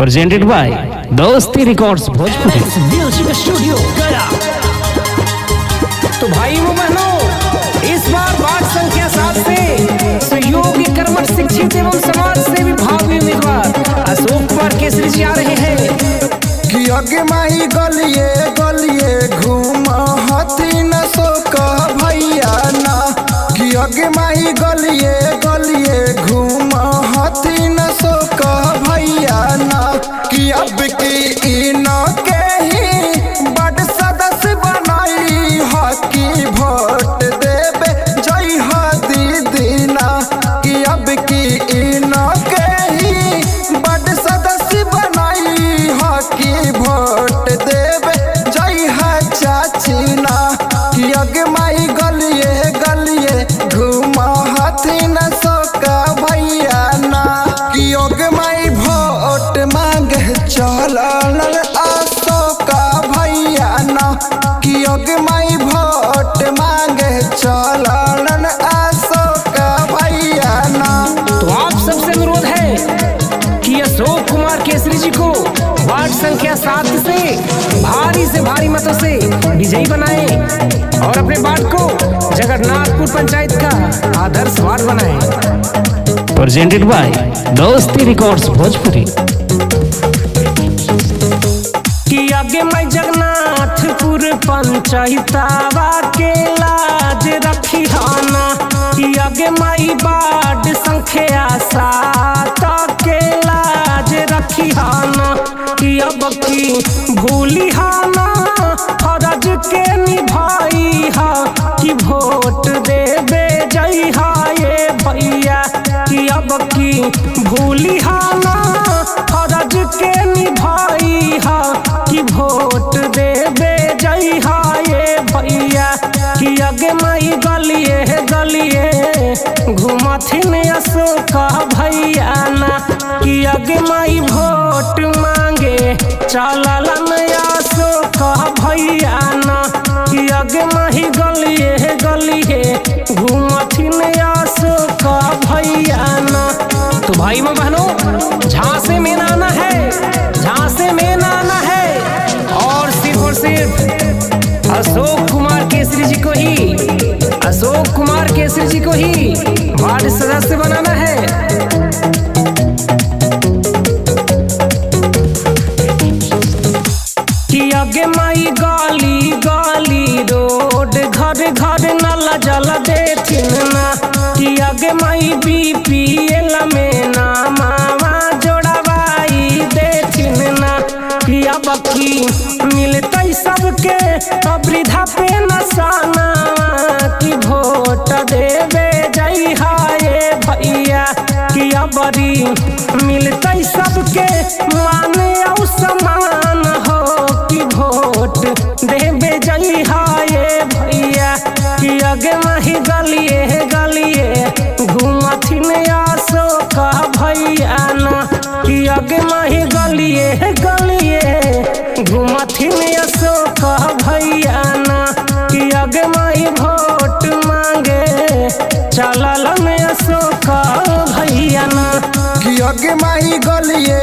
Presented by दोस्ती records Bhojpuri music studio गया। तो भाई वो बहनों, इस बार वार्ड संख्या 7 से सुयोग्य कर्मठ शिक्षित एवं समाज सेवी भावी उम्मीदवार अशोक कुमार केसरी जी आ रहे हैं कि अगे माही गलिए गलिए घूम हथी न सोक भैया ना कि अगे माही गलिए गलिए घूम हथी न सोक भैया ना कि अब की इन के ही बड़ सदस्य बनाई हकी वोट देवे जय हो दीदी ना कि अब की इन के ही बड़ सदस्य बनाई हकी वोट देवे जय हो चाची ना कि अगे माई गलिए गलिए घूम हथी न सोका भैया ना कि अगे माई वोट मांगे चलल अशोका भैया ना कि अगे माई वोट मांगे चलल अशोका भैया ना। तो आप सबसे अनुरोध है कि अशोक कुमार केसरी जी को वार्ड संख्या 7 से भारी मतों से विजयी बनाएं और अपने वार्ड को जगन्नाथपुर पंचायत का आदर्श वार्ड बनाएं। प्रेजेंटेड बाय दोस्ती रिकॉर्ड्स भोजपुरी कि आगे मैं जगन्नाथपुर पंचायतवा के लाज रखी हाना कि आगे मैं वार्ड संख्या 7 के लाज रखी हाना कि अब की भूली हाना फर्ज के निभाई हा कि वोट देवे जय हा ये भैया कि अब की भूली हाना फर्ज के निभाई हा कि वोट देवे जय हा ये भैया कि आगे मई गलिए गलिए घूमथिन अशोका भैया ना कि आगे मई वोट मांगे चललन अशोका भैया ना कि आगे मही गलिए गलिए घूमथिन अशोका भैया ना। तो भाई में बहनों, झांसे में आना है, झांसे में आना है और सिर्फ अशोक कुमार केसरी जी को ही, अशोक कुमार केसरी जी को ही वार्ड सदस्य बनाना है। कि आगे माई गाली गाली रोड घर घर नल जल देथिन ना कि आगे माई BPL में नामावा जोड़वाई देथिन ना कि अब की मिलते सबके वृद्धा पे नसाना कि वोट देवे जय हाय भैया कि अबरी मिलते सबके माने और समान हो कि वोट देवे जय हाय भैया कि आगे माही गलिए गलिए घूमथिन अशोका भैया ना कि आगे माही गलिए गलिए घूमथिन अशोका भैया ना कि आगे माही वोट मांगे चललन अशोका भैया ना कि अगे माही गलिए